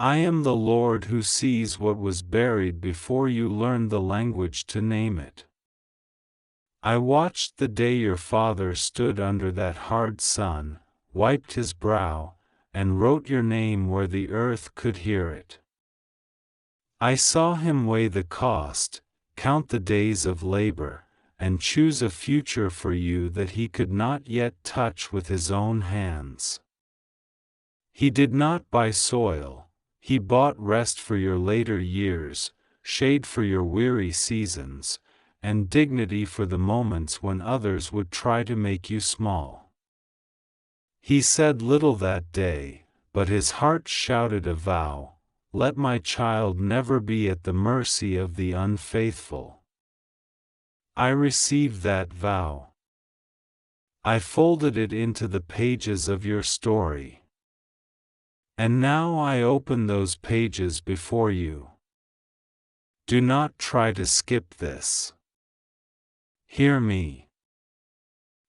I am the Lord who sees what was buried before you learned the language to name it. I watched the day your father stood under that hard sun, wiped his brow, and wrote your name where the earth could hear it. I saw him weigh the cost, count the days of labor, and choose a future for you that he could not yet touch with his own hands. He did not buy soil, he bought rest for your later years, shade for your weary seasons, and dignity for the moments when others would try to make you small. He said little that day, but his heart shouted a vow, "Let my child never be at the mercy of the unfaithful." I received that vow. I folded it into the pages of your story. And now I open those pages before you. Do not try to skip this. Hear me.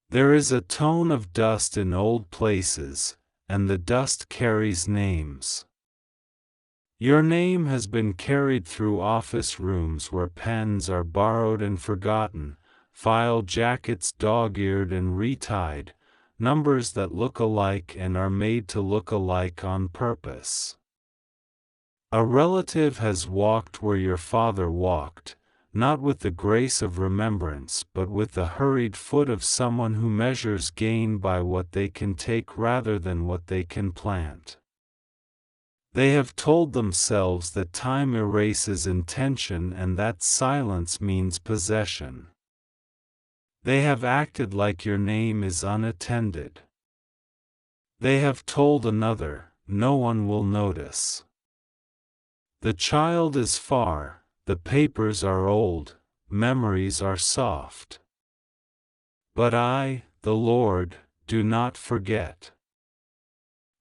There is a tone of dust in old places, and the dust carries names. Your name has been carried through office rooms where pens are borrowed and forgotten, file jackets dog-eared and retied, numbers that look alike and are made to look alike on purpose. A relative has walked where your father walked, not with the grace of remembrance but with the hurried foot of someone who measures gain by what they can take rather than what they can plant. They have told themselves that time erases intention and that silence means possession. They have acted like your name is unattended. They have told another, "No one will notice." The child is far, the papers are old, memories are soft. But I, the Lord, do not forget.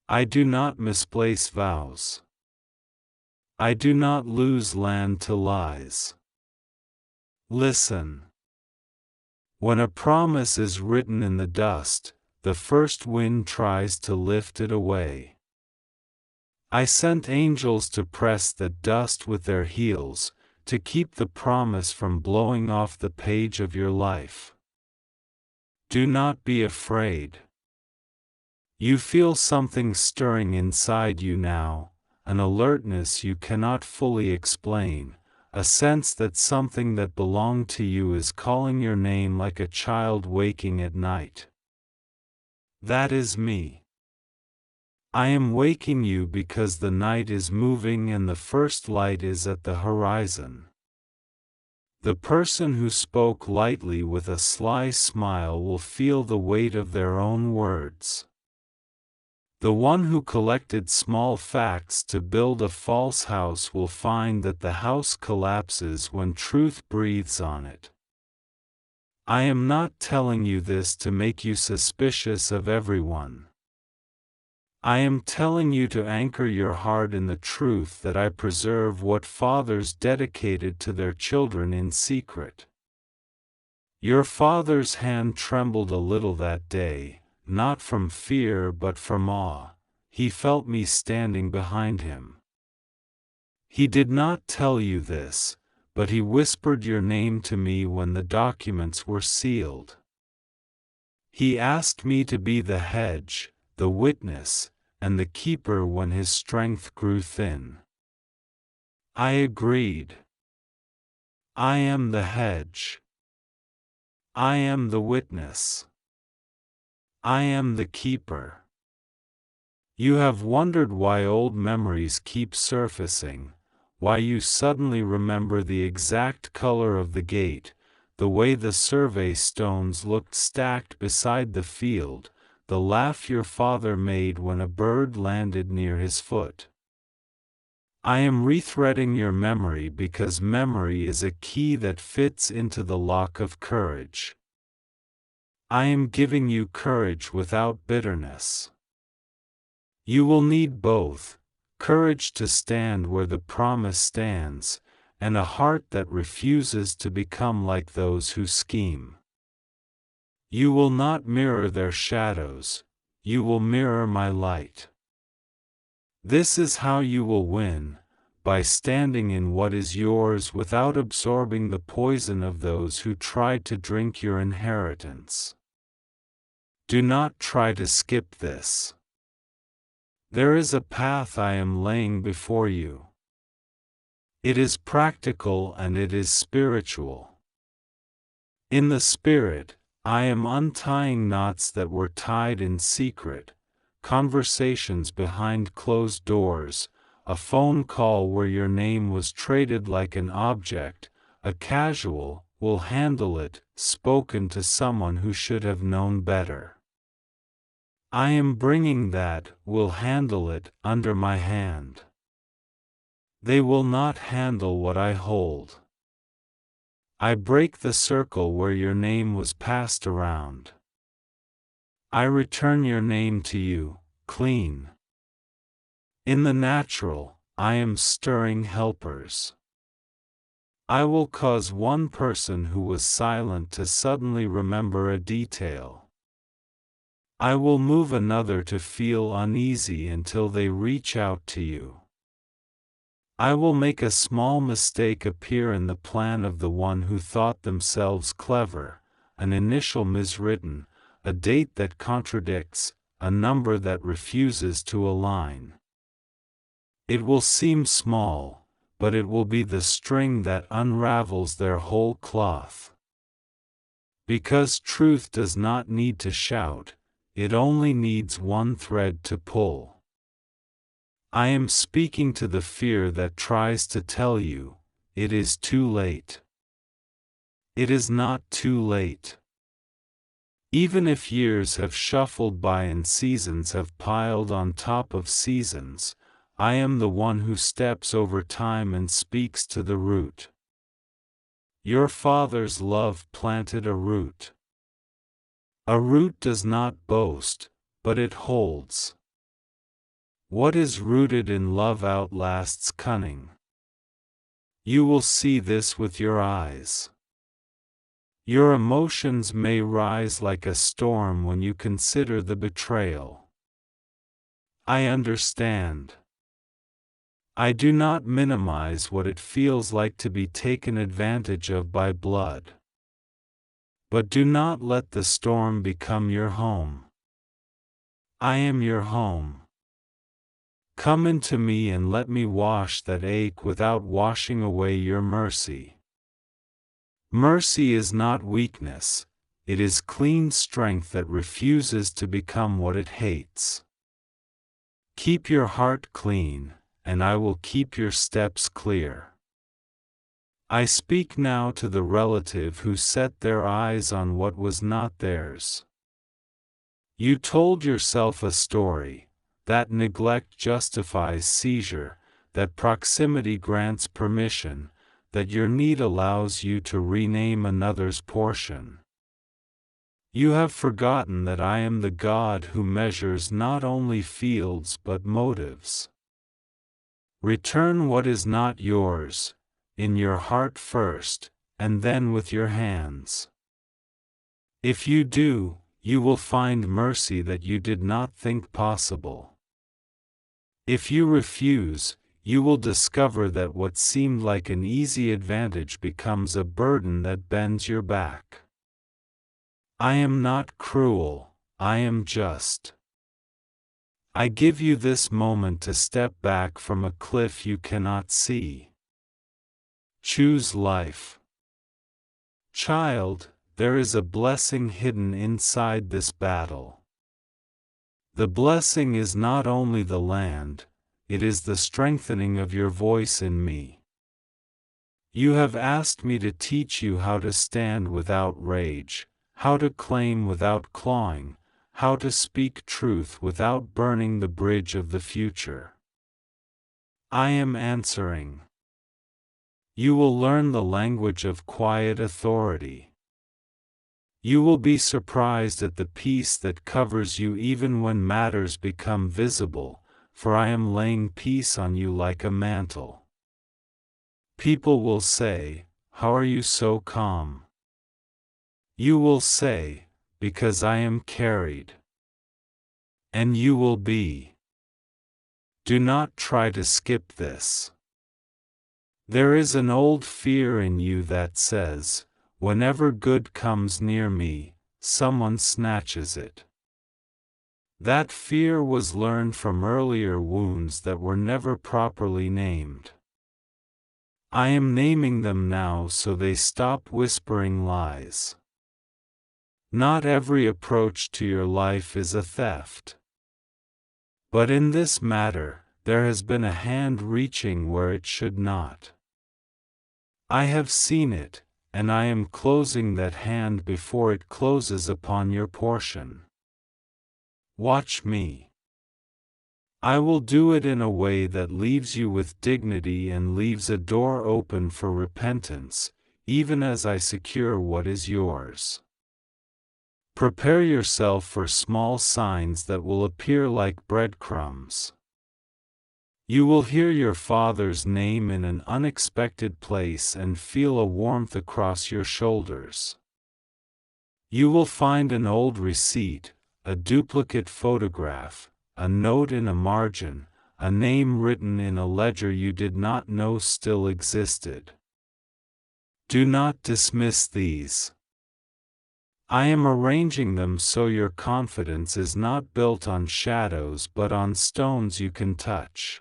I do not misplace vows. I do not lose land to lies. Listen. When a promise is written in the dust, the first wind tries to lift it away. I sent angels to press the dust with their heels, to keep the promise from blowing off the page of your life. Do not be afraid. You feel something stirring inside you now, an alertness you cannot fully explain, a sense that something that belonged to you is calling your name like a child waking at night. That is me. I am waking you because the night is moving and the first light is at the horizon. The person who spoke lightly with a sly smile will feel the weight of their own words. The one who collected small facts to build a false house will find that the house collapses when truth breathes on it. I am not telling you this to make you suspicious of everyone. I am telling you to anchor your heart in the truth that I preserve what fathers dedicated to their children in secret. Your father's hand trembled a little that day, not from fear but from awe. He felt me standing behind him. He did not tell you this, but he whispered your name to me when the documents were sealed. He asked me to be the hedge, the witness, and the keeper when his strength grew thin. I agreed. I am the hedge. I am the witness. I am the keeper. You have wondered why old memories keep surfacing, why you suddenly remember the exact color of the gate, the way the survey stones looked stacked beside the field, the laugh your father made when a bird landed near his foot. I am rethreading your memory because memory is a key that fits into the lock of courage. I am giving you courage without bitterness. You will need both, courage to stand where the promise stands, and a heart that refuses to become like those who scheme. You will not mirror their shadows, you will mirror my light. This is how you will win, by standing in what is yours without absorbing the poison of those who tried to drink your inheritance. Do not try to skip this. There is a path I am laying before you. It is practical and it is spiritual. In the spirit, I am untying knots that were tied in secret, conversations behind closed doors, a phone call where your name was traded like an object, a casual, "will handle it," spoken to someone who should have known better. I am bringing that "will handle it" under my hand. They will not handle what I hold. I break the circle where your name was passed around. I return your name to you, clean. In the natural, I am stirring helpers. I will cause one person who was silent to suddenly remember a detail. I will move another to feel uneasy until they reach out to you. I will make a small mistake appear in the plan of the one who thought themselves clever, an initial miswritten, a date that contradicts, a number that refuses to align. It will seem small, but it will be the string that unravels their whole cloth. Because truth does not need to shout, it only needs one thread to pull. I am speaking to the fear that tries to tell you, it is too late. It is not too late. Even if years have shuffled by and seasons have piled on top of seasons, I am the one who steps over time and speaks to the root. Your father's love planted a root. A root does not boast, but it holds. What is rooted in love outlasts cunning. You will see this with your eyes. Your emotions may rise like a storm when you consider the betrayal. I understand. I do not minimize what it feels like to be taken advantage of by blood. But do not let the storm become your home. I am your home. Come into me and let me wash that ache without washing away your mercy. Mercy is not weakness, it is clean strength that refuses to become what it hates. Keep your heart clean, and I will keep your steps clear. I speak now to the relative who set their eyes on what was not theirs. You told yourself a story, that neglect justifies seizure, that proximity grants permission, that your need allows you to rename another's portion. You have forgotten that I am the God who measures not only fields but motives. Return what is not yours, in your heart first, and then with your hands. If you do, you will find mercy that you did not think possible. If you refuse, you will discover that what seemed like an easy advantage becomes a burden that bends your back. I am not cruel, I am just. I give you this moment to step back from a cliff you cannot see. Choose life. Child, there is a blessing hidden inside this battle. The blessing is not only the land, it is the strengthening of your voice in me. You have asked me to teach you how to stand without rage, how to claim without clawing, how to speak truth without burning the bridge of the future. I am answering. You will learn the language of quiet authority. You will be surprised at the peace that covers you even when matters become visible, for I am laying peace on you like a mantle. People will say, "How are you so calm?" You will say, "Because I am carried." And you will be. Do not try to skip this. There is an old fear in you that says, whenever good comes near me, someone snatches it. That fear was learned from earlier wounds that were never properly named. I am naming them now so they stop whispering lies. Not every approach to your life is a theft. But in this matter, there has been a hand reaching where it should not. I have seen it, and I am closing that hand before it closes upon your portion. Watch me. I will do it in a way that leaves you with dignity and leaves a door open for repentance, even as I secure what is yours. Prepare yourself for small signs that will appear like breadcrumbs. You will hear your Father's name in an unexpected place and feel a warmth across your shoulders. You will find an old receipt, a duplicate photograph, a note in a margin, a name written in a ledger you did not know still existed. Do not dismiss these. I am arranging them so your confidence is not built on shadows but on stones you can touch.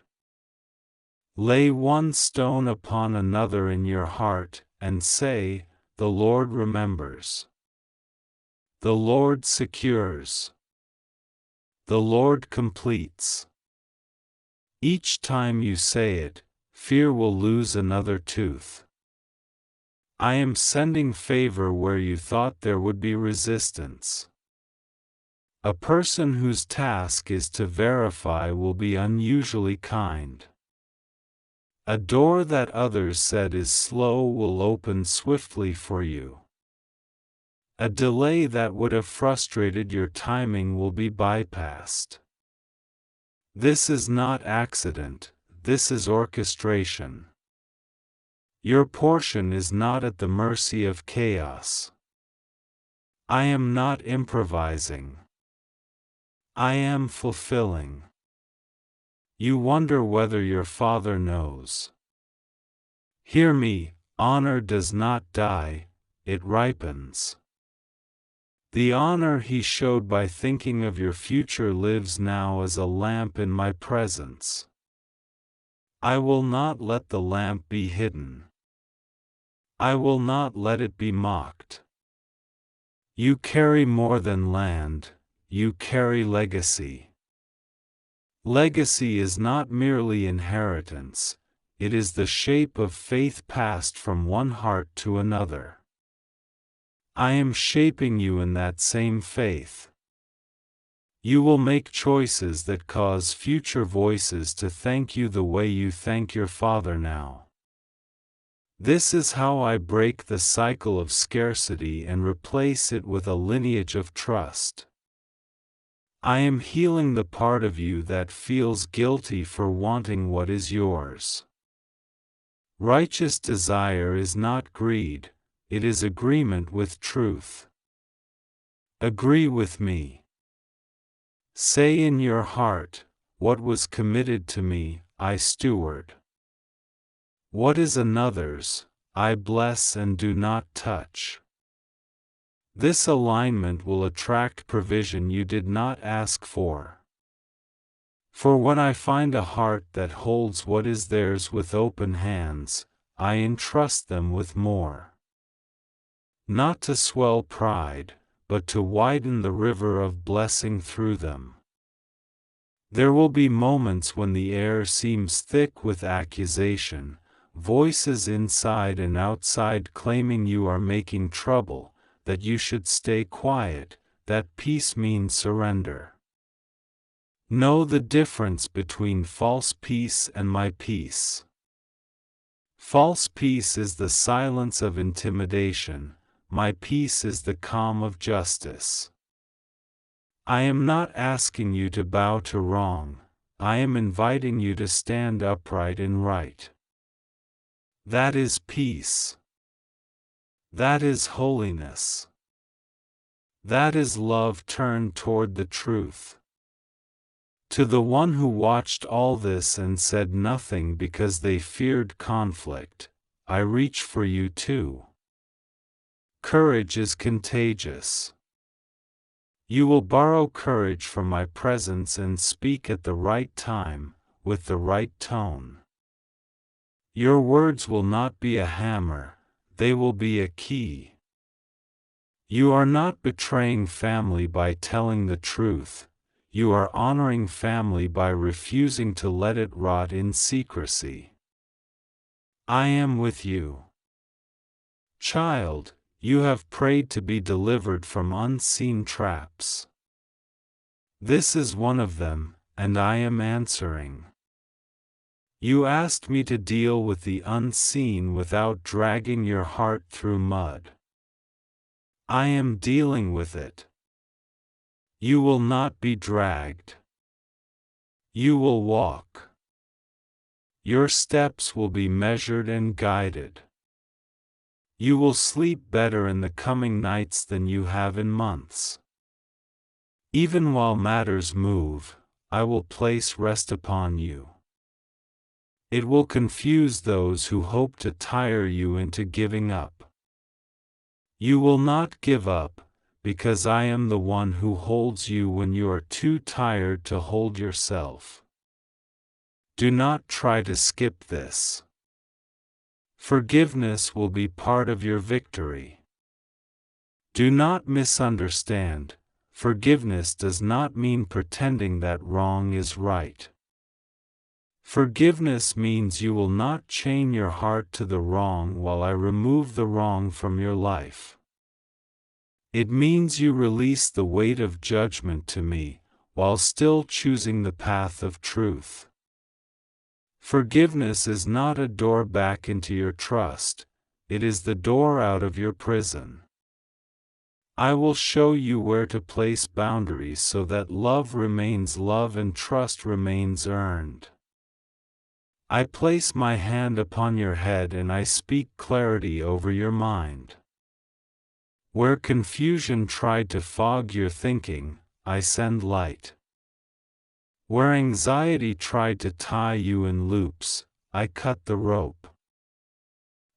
Lay one stone upon another in your heart, and say, the Lord remembers. The Lord secures. The Lord completes. Each time you say it, fear will lose another tooth. I am sending favor where you thought there would be resistance. A person whose task is to verify will be unusually kind. A door that others said is slow will open swiftly for you. A delay that would have frustrated your timing will be bypassed. This is not accident, this is orchestration. Your portion is not at the mercy of chaos. I am not improvising. I am fulfilling. You wonder whether your Father knows. Hear me, honor does not die, it ripens. The honor He showed by thinking of your future lives now as a lamp in my presence. I will not let the lamp be hidden. I will not let it be mocked. You carry more than land, you carry legacy. Legacy is not merely inheritance, it is the shape of faith passed from one heart to another. I am shaping you in that same faith. You will make choices that cause future voices to thank you the way you thank your Father now. This is how I break the cycle of scarcity and replace it with a lineage of trust. I am healing the part of you that feels guilty for wanting what is yours. Righteous desire is not greed, it is agreement with truth. Agree with me. Say in your heart, what was committed to me, I steward. What is another's, I bless and do not touch. This alignment will attract provision you did not ask for. For when I find a heart that holds what is theirs with open hands, I entrust them with more. Not to swell pride, but to widen the river of blessing through them. There will be moments when the air seems thick with accusation, voices inside and outside claiming you are making trouble, that you should stay quiet, that peace means surrender. Know the difference between false peace and my peace. False peace is the silence of intimidation, my peace is the calm of justice. I am not asking you to bow to wrong, I am inviting you to stand upright in right. That is peace. That is holiness. That is love turned toward the truth. To the one who watched all this and said nothing because they feared conflict, I reach for you too. Courage is contagious. You will borrow courage from my presence and speak at the right time, with the right tone. Your words will not be a hammer, they will be a key. You are not betraying family by telling the truth, you are honoring family by refusing to let it rot in secrecy. I am with you. Child, you have prayed to be delivered from unseen traps. This is one of them, and I am answering. You asked me to deal with the unseen without dragging your heart through mud. I am dealing with it. You will not be dragged. You will walk. Your steps will be measured and guided. You will sleep better in the coming nights than you have in months. Even while matters move, I will place rest upon you. It will confuse those who hope to tire you into giving up. You will not give up, because I am the one who holds you when you are too tired to hold yourself. Do not try to skip this. Forgiveness will be part of your victory. Do not misunderstand, forgiveness does not mean pretending that wrong is right. Forgiveness means you will not chain your heart to the wrong while I remove the wrong from your life. It means you release the weight of judgment to me, while still choosing the path of truth. Forgiveness is not a door back into your trust, it is the door out of your prison. I will show you where to place boundaries so that love remains love and trust remains earned. I place my hand upon your head and I speak clarity over your mind. Where confusion tried to fog your thinking, I send light. Where anxiety tried to tie you in loops, I cut the rope.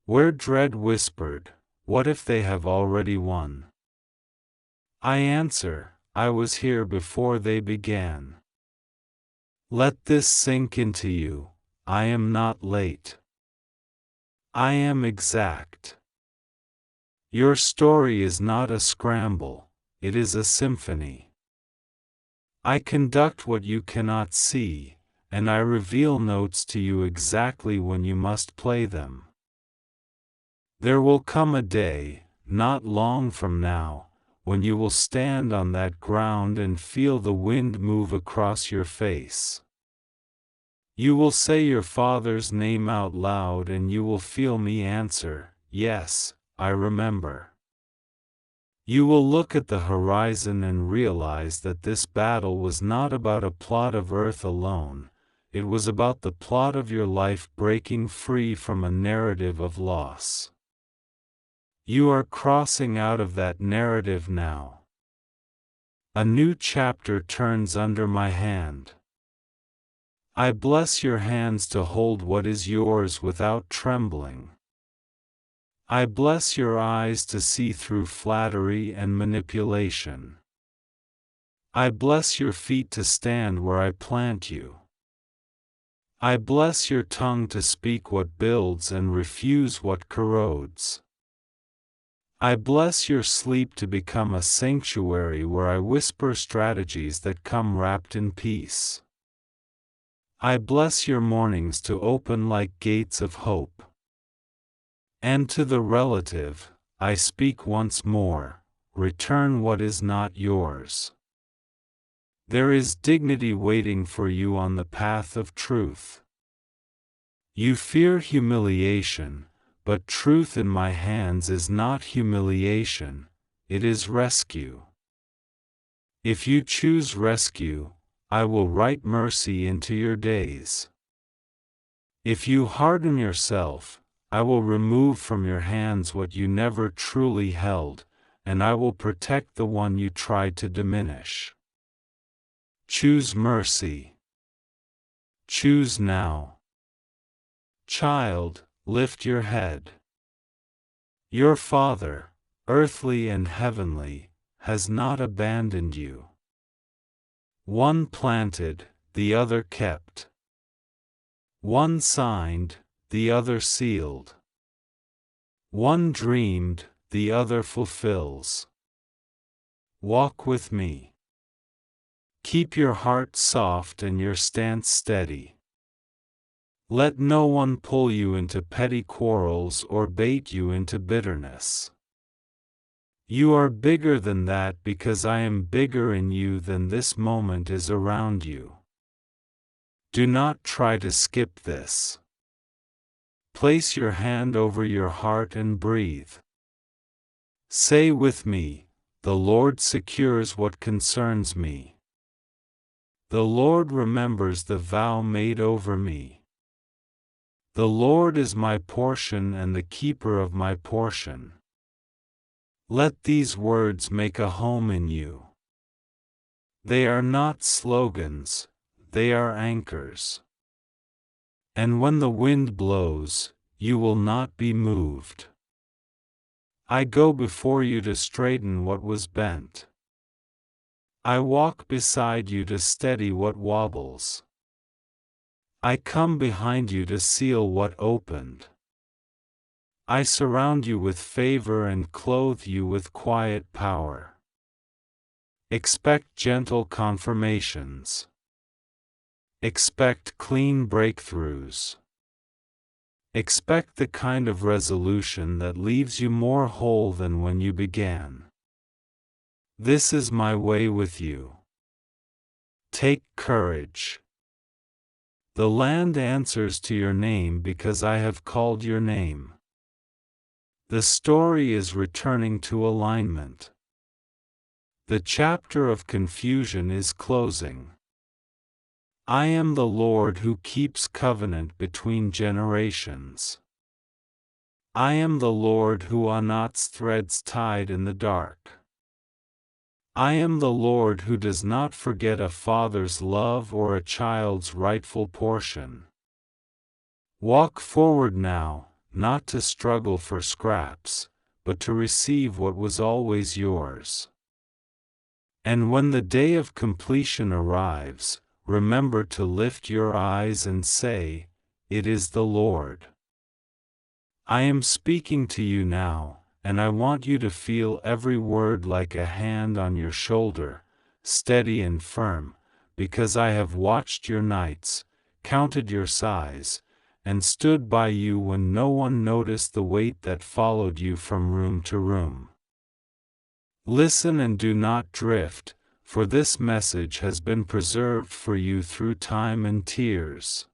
Where dread whispered, "What if they have already won?" I answer, I was here before they began. Let this sink into you, I am not late. I am exact. Your story is not a scramble, it is a symphony. I conduct what you cannot see, and I reveal notes to you exactly when you must play them. There will come a day, not long from now, when you will stand on that ground and feel the wind move across your face. You will say your father's name out loud and you will feel me answer, "Yes, I remember." You will look at the horizon and realize that this battle was not about a plot of earth alone, it was about the plot of your life breaking free from a narrative of loss. You are crossing out of that narrative now. A new chapter turns under my hand. I bless your hands to hold what is yours without trembling. I bless your eyes to see through flattery and manipulation. I bless your feet to stand where I plant you. I bless your tongue to speak what builds and refuse what corrodes. I bless your sleep to become a sanctuary where I whisper strategies that come wrapped in peace. I bless your mornings to open like gates of hope. And to the relative, I speak once more, return what is not yours. There is dignity waiting for you on the path of truth. You fear humiliation, but truth in my hands is not humiliation, it is rescue. If you choose rescue, I will write mercy into your days. If you harden yourself, I will remove from your hands what you never truly held, and I will protect the one you tried to diminish. Choose mercy. Choose now. Child, lift your head. Your Father, earthly and heavenly, has not abandoned you. One planted, the other kept. One signed, the other sealed. One dreamed, the other fulfills. Walk with me. Keep your heart soft and your stance steady. Let no one pull you into petty quarrels or bait you into bitterness. You are bigger than that because I am bigger in you than this moment is around you. Do not try to skip this. Place your hand over your heart and breathe. Say with me, the Lord secures what concerns me. The Lord remembers the vow made over me. The Lord is my portion and the keeper of my portion. Let these words make a home in you. They are not slogans, they are anchors. And when the wind blows, you will not be moved. I go before you to straighten what was bent. I walk beside you to steady what wobbles. I come behind you to seal what opened. I surround you with favor and clothe you with quiet power. Expect gentle confirmations. Expect clean breakthroughs. Expect the kind of resolution that leaves you more whole than when you began. This is my way with you. Take courage. The land answers to your name because I have called your name. The story is returning to alignment. The chapter of confusion is closing. I am the Lord who keeps covenant between generations. I am the Lord who unknots threads tied in the dark. I am the Lord who does not forget a father's love or a child's rightful portion. Walk forward now, not to struggle for scraps, but to receive what was always yours. And when the day of completion arrives, remember to lift your eyes and say, "It is the Lord." I am speaking to you now, and I want you to feel every word like a hand on your shoulder, steady and firm, because I have watched your nights, counted your sighs, and stood by you when no one noticed the weight that followed you from room to room. Listen and do not drift, for this message has been preserved for you through time and tears.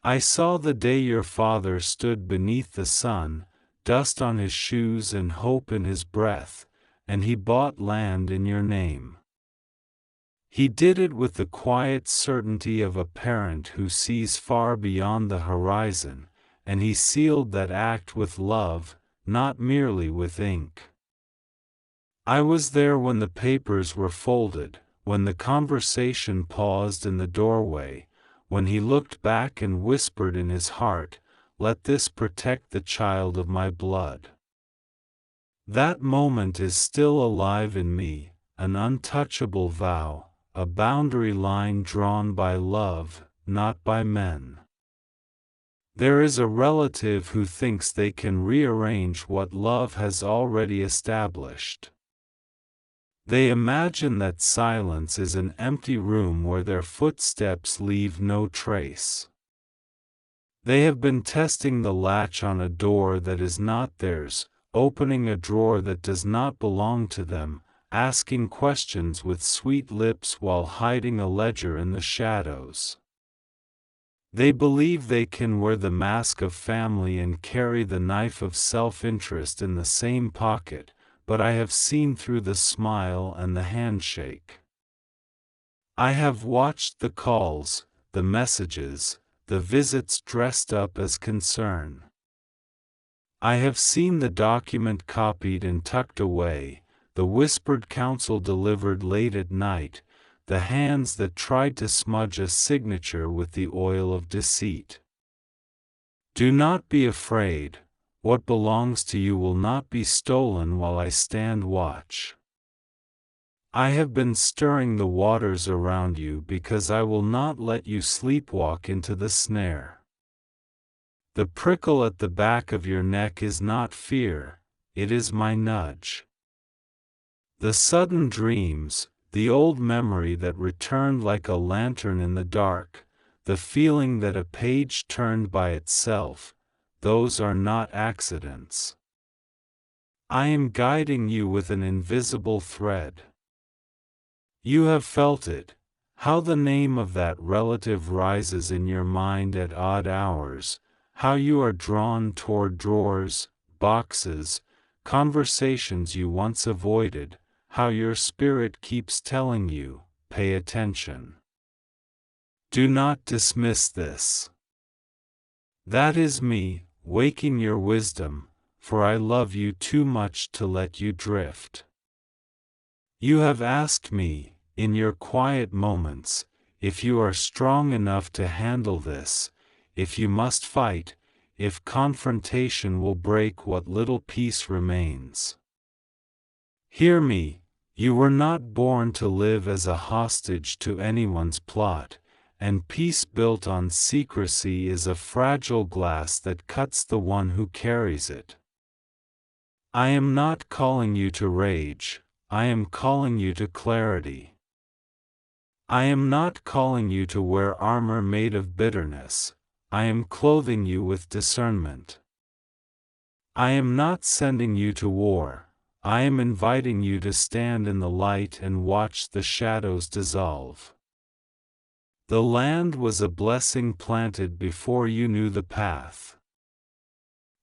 I saw the day your father stood beneath the sun, dust on his shoes and hope in his breath, and he bought land in your name. He did it with the quiet certainty of a parent who sees far beyond the horizon, and he sealed that act with love, not merely with ink. I was there when the papers were folded, when the conversation paused in the doorway, when he looked back and whispered in his heart, "Let this protect the child of my blood." That moment is still alive in me, an untouchable vow, a boundary line drawn by love, not by men. There is a relative who thinks they can rearrange what love has already established. They imagine that silence is an empty room where their footsteps leave no trace. They have been testing the latch on a door that is not theirs, opening a drawer that does not belong to them, asking questions with sweet lips while hiding a ledger in the shadows. They believe they can wear the mask of family and carry the knife of self-interest in the same pocket, but I have seen through the smile and the handshake. I have watched the calls, the messages, the visits dressed up as concern. I have seen the document copied and tucked away, the whispered counsel delivered late at night, the hands that tried to smudge a signature with the oil of deceit. Do not be afraid, what belongs to you will not be stolen while I stand watch. I have been stirring the waters around you because I will not let you sleepwalk into the snare. The prickle at the back of your neck is not fear, it is my nudge. The sudden dreams, the old memory that returned like a lantern in the dark, the feeling that a page turned by itself, those are not accidents. I am guiding you with an invisible thread. You have felt it, how the name of that relative rises in your mind at odd hours, how you are drawn toward drawers, boxes, conversations you once avoided, how your spirit keeps telling you, pay attention. Do not dismiss this. That is me, waking your wisdom, for I love you too much to let you drift. You have asked me, in your quiet moments, if you are strong enough to handle this, if you must fight, if confrontation will break what little peace remains. Hear me, you were not born to live as a hostage to anyone's plot, and peace built on secrecy is a fragile glass that cuts the one who carries it. I am not calling you to rage, I am calling you to clarity. I am not calling you to wear armor made of bitterness, I am clothing you with discernment. I am not sending you to war, I am inviting you to stand in the light and watch the shadows dissolve. The land was a blessing planted before you knew the path.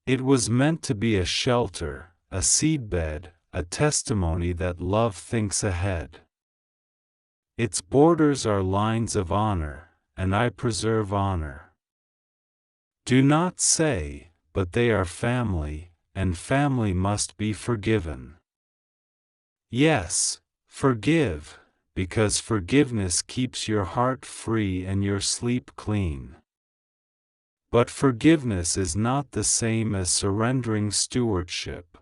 It was meant to be a shelter, a seedbed, a testimony that love thinks ahead. Its borders are lines of honor, and I preserve honor. Do not say, but they are family, and family must be forgiven. Yes, forgive, because forgiveness keeps your heart free and your sleep clean. But forgiveness is not the same as surrendering stewardship.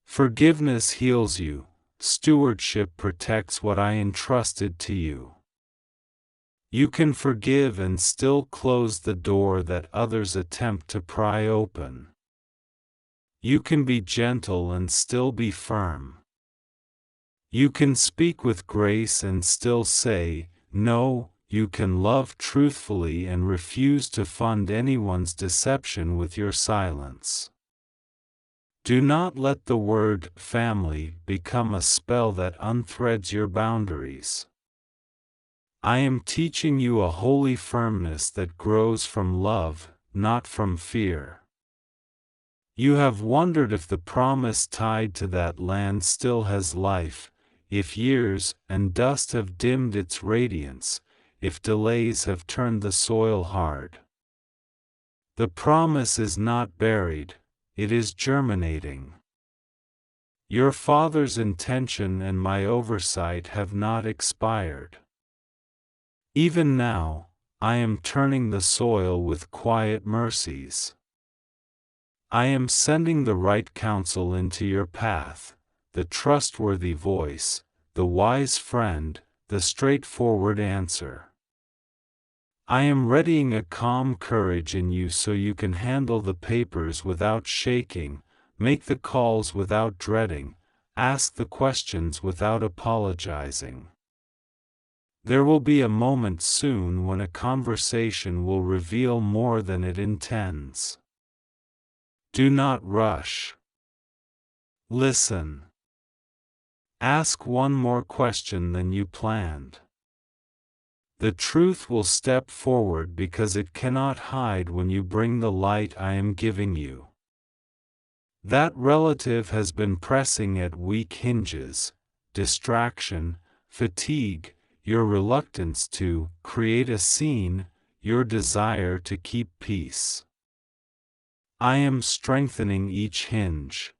Forgiveness heals you, stewardship protects what I entrusted to you. You can forgive and still close the door that others attempt to pry open. You can be gentle and still be firm. You can speak with grace and still say, no. You can love truthfully and refuse to fund anyone's deception with your silence. Do not let the word family become a spell that unthreads your boundaries. I am teaching you a holy firmness that grows from love, not from fear. You have wondered if the promise tied to that land still has life, if years and dust have dimmed its radiance, if delays have turned the soil hard. The promise is not buried, it is germinating. Your Father's intention and my oversight have not expired. Even now, I am turning the soil with quiet mercies. I am sending the right counsel into your path, the trustworthy voice, the wise friend, the straightforward answer. I am readying a calm courage in you so you can handle the papers without shaking, make the calls without dreading, ask the questions without apologizing. There will be a moment soon when a conversation will reveal more than it intends. Do not rush. Listen. Ask one more question than you planned. The truth will step forward because it cannot hide when you bring the light I am giving you. That relative has been pressing at weak hinges, distraction, fatigue, your reluctance to create a scene, your desire to keep peace. I am strengthening each hinge.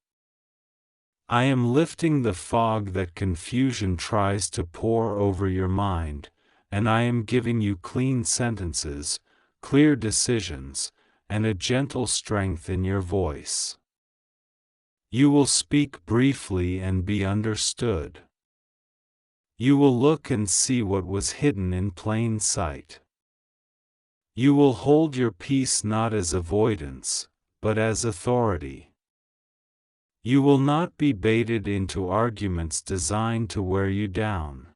I am lifting the fog that confusion tries to pour over your mind, and I am giving you clean sentences, clear decisions, and a gentle strength in your voice. You will speak briefly and be understood. You will look and see what was hidden in plain sight. You will hold your peace not as avoidance, but as authority. You will not be baited into arguments designed to wear you down.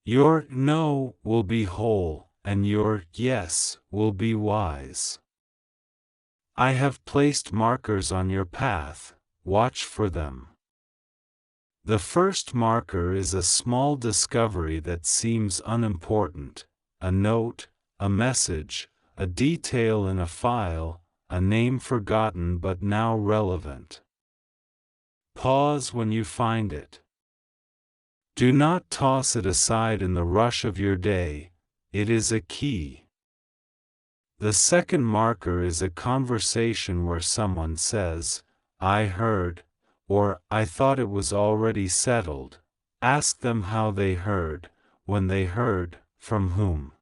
Your no will be whole, and your yes will be wise. I have placed markers on your path, watch for them. The first marker is a small discovery that seems unimportant, a note, a message, a detail in a file, a name forgotten but now relevant. Pause when you find it. Do not toss it aside in the rush of your day, it is a key. The second marker is a conversation where someone says, "I heard," or "I thought it was already settled." Ask them how they heard, when they heard, from whom.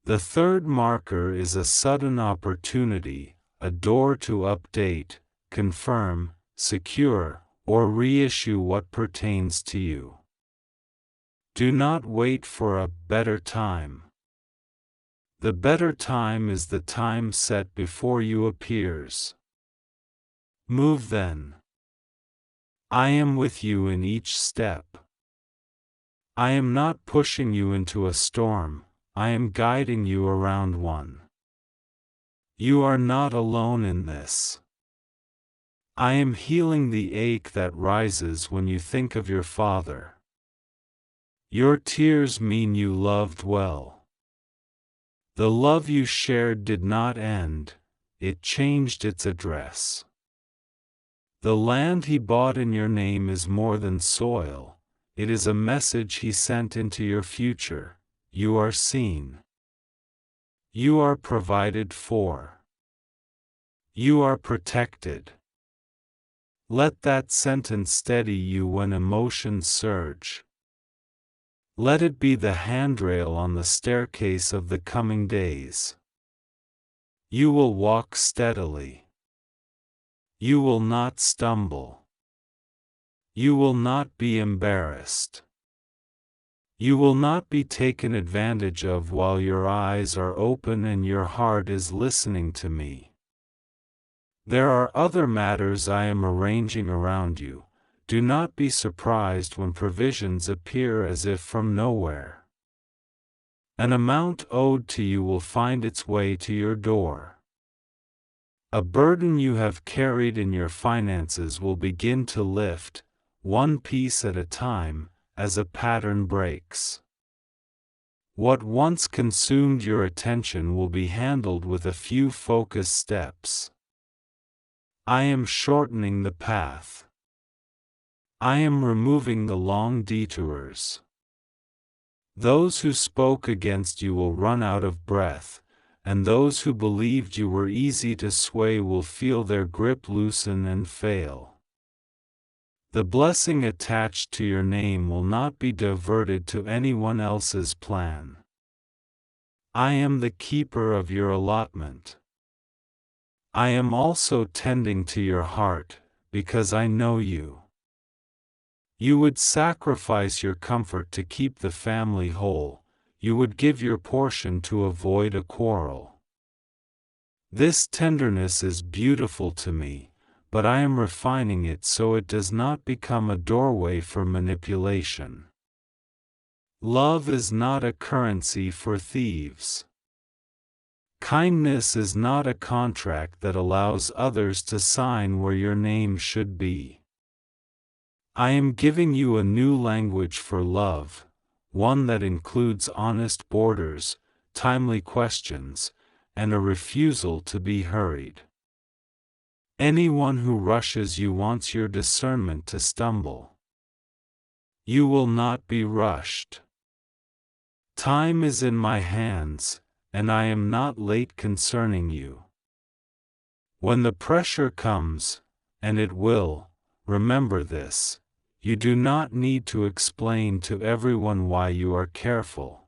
The third marker is a sudden opportunity, a door to update, confirm, secure, or reissue what pertains to you. Do not wait for a better time. The better time is the time set before you appears. Move then. I am with you in each step. I am not pushing you into a storm, I am guiding you around one. You are not alone in this. I am healing the ache that rises when you think of your father. Your tears mean you loved well. The love you shared did not end, it changed its address. The land he bought in your name is more than soil, it is a message he sent into your future. You are seen. You are provided for. You are protected. Let that sentence steady you when emotions surge. Let it be the handrail on the staircase of the coming days. You will walk steadily. You will not stumble. You will not be embarrassed. You will not be taken advantage of while your eyes are open and your heart is listening to me. There are other matters I am arranging around you. Do not be surprised when provisions appear as if from nowhere. An amount owed to you will find its way to your door. A burden you have carried in your finances will begin to lift, one piece at a time, as a pattern breaks. What once consumed your attention will be handled with a few focused steps. I am shortening the path. I am removing the long detours. Those who spoke against you will run out of breath, and those who believed you were easy to sway will feel their grip loosen and fail. The blessing attached to your name will not be diverted to anyone else's plan. I am the keeper of your allotment. I am also tending to your heart, because I know you. You would sacrifice your comfort to keep the family whole, you would give your portion to avoid a quarrel. This tenderness is beautiful to me, but I am refining it so it does not become a doorway for manipulation. Love is not a currency for thieves. Kindness is not a contract that allows others to sign where your name should be. I am giving you a new language for love, one that includes honest borders, timely questions, and a refusal to be hurried. Anyone who rushes you wants your discernment to stumble. You will not be rushed. Time is in my hands, and I am not late concerning you. When the pressure comes, and it will, Remember this: you do not need to explain to everyone why you are careful.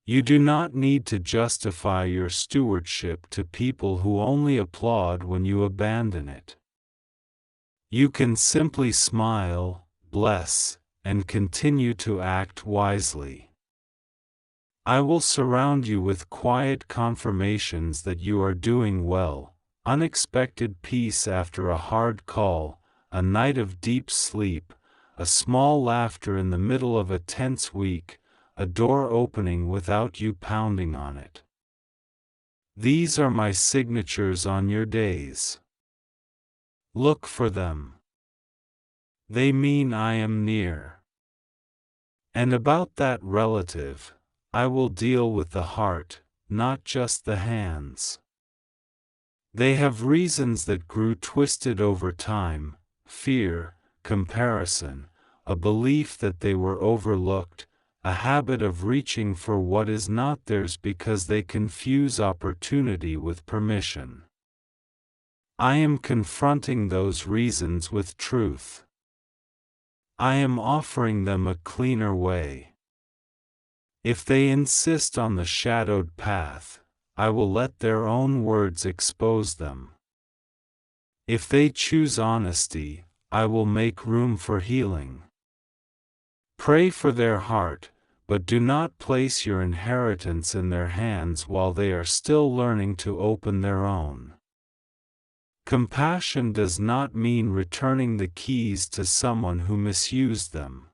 You do not need to justify your stewardship to people who only applaud when you abandon it. You can simply smile, bless, and continue to act wisely. I will surround you with quiet confirmations that you are doing well, unexpected peace after a hard call, a night of deep sleep, a small laughter in the middle of a tense week, a door opening without you pounding on it. These are my signatures on your days. Look for them. They mean I am near. And about that relative, I will deal with the heart, not just the hands. They have reasons that grew twisted over time: fear, comparison, a belief that they were overlooked, a habit of reaching for what is not theirs because they confuse opportunity with permission. I am confronting those reasons with truth. I am offering them a cleaner way. If they insist on the shadowed path, I will let their own words expose them. If they choose honesty, I will make room for healing. Pray for their heart, but do not place your inheritance in their hands while they are still learning to open their own. Compassion does not mean returning the keys to someone who misused them.